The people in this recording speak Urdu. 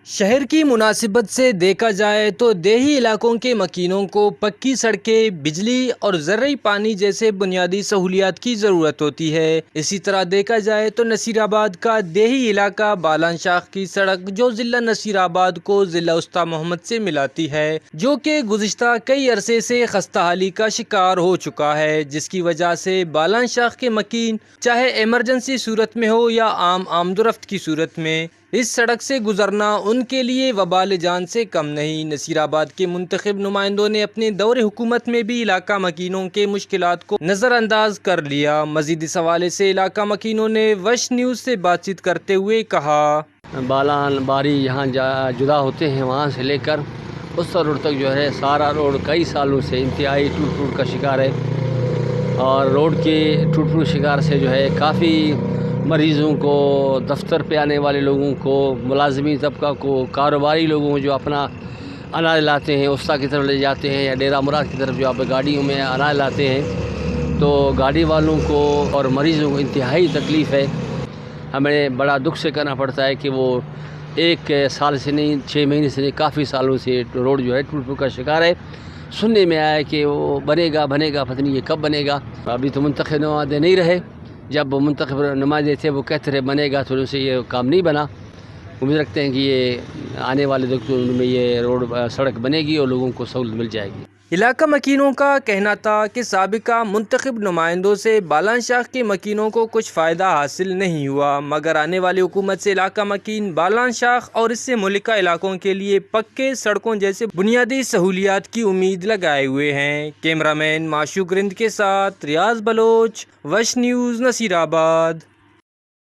شہر کی مناسبت سے دیکھا جائے تو دیہی علاقوں کے مکینوں کو پکی سڑکیں، بجلی اور زرعی پانی جیسے بنیادی سہولیات کی ضرورت ہوتی ہے۔ اسی طرح دیکھا جائے تو نصیر آباد کا دیہی علاقہ بالان شاخ کی سڑک جو ضلع نصیر آباد کو ضلع اسطیٰ محمد سے ملاتی ہے، جو کہ گزشتہ کئی عرصے سے خستہ حالی کا شکار ہو چکا ہے، جس کی وجہ سے بالان شاخ کے مکین چاہے ایمرجنسی صورت میں ہو یا عام آمد و رفت کی صورت میں، اس سڑک سے گزرنا ان کے لیے وبال جان سے کم نہیں۔ نصیر آباد کے منتخب نمائندوں نے اپنے دور حکومت میں بھی علاقہ مکینوں کے مشکلات کو نظر انداز کر لیا۔ مزید اس حوالے سے علاقہ مکینوں نے وش نیوز سے بات چیت کرتے ہوئے کہا، بالان باری یہاں جدا ہوتے ہیں، وہاں سے لے کر اس روڈ تک جو ہے سارا روڈ کئی سالوں سے انتہائی ٹوٹ کا شکار ہے، اور روڈ کے ٹوٹ شکار سے جو ہے کافی مریضوں کو، دفتر پہ آنے والے لوگوں کو، ملازمی طبقہ کو، کاروباری لوگوں کو جو اپنا اناج لاتے ہیں اسطیٰ کی طرف لے جاتے ہیں یا ڈیرہ مراد کی طرف جو آپ گاڑیوں میں اناج لاتے ہیں، تو گاڑی والوں کو اور مریضوں کو انتہائی تکلیف ہے۔ ہمیں بڑا دکھ سے کہنا پڑتا ہے کہ وہ ایک سال سے نہیں، 6 مہینے سے نہیں، کافی سالوں سے روڈ جو ہے ٹوٹ کا شکار ہے۔ سننے میں آیا کہ وہ بنے گا پتہ نہیں یہ کب بنے گا۔ ابھی تو منتخب نمائندے نہیں رہے، جب وہ منتخب نمائندے تھے وہ کہتے رہے بنے گا، تو ان سے یہ کام نہیں بنا۔ امید رکھتے ہیں کہ یہ آنے والے دنوں میں یہ روڈ سڑک بنے گی اور لوگوں کو سہولت مل جائے گی۔ علاقہ مکینوں کا کہنا تھا کہ سابقہ منتخب نمائندوں سے بالان شاخ کے مکینوں کو کچھ فائدہ حاصل نہیں ہوا، مگر آنے والی حکومت سے علاقہ مکین بالان شاخ اور اس سے ملکہ علاقوں کے لیے پکے سڑکوں جیسے بنیادی سہولیات کی امید لگائے ہوئے ہیں۔ کیمرہ مین معشوق رند کے ساتھ ریاض بلوچ، وش نیوز، نصیر آباد۔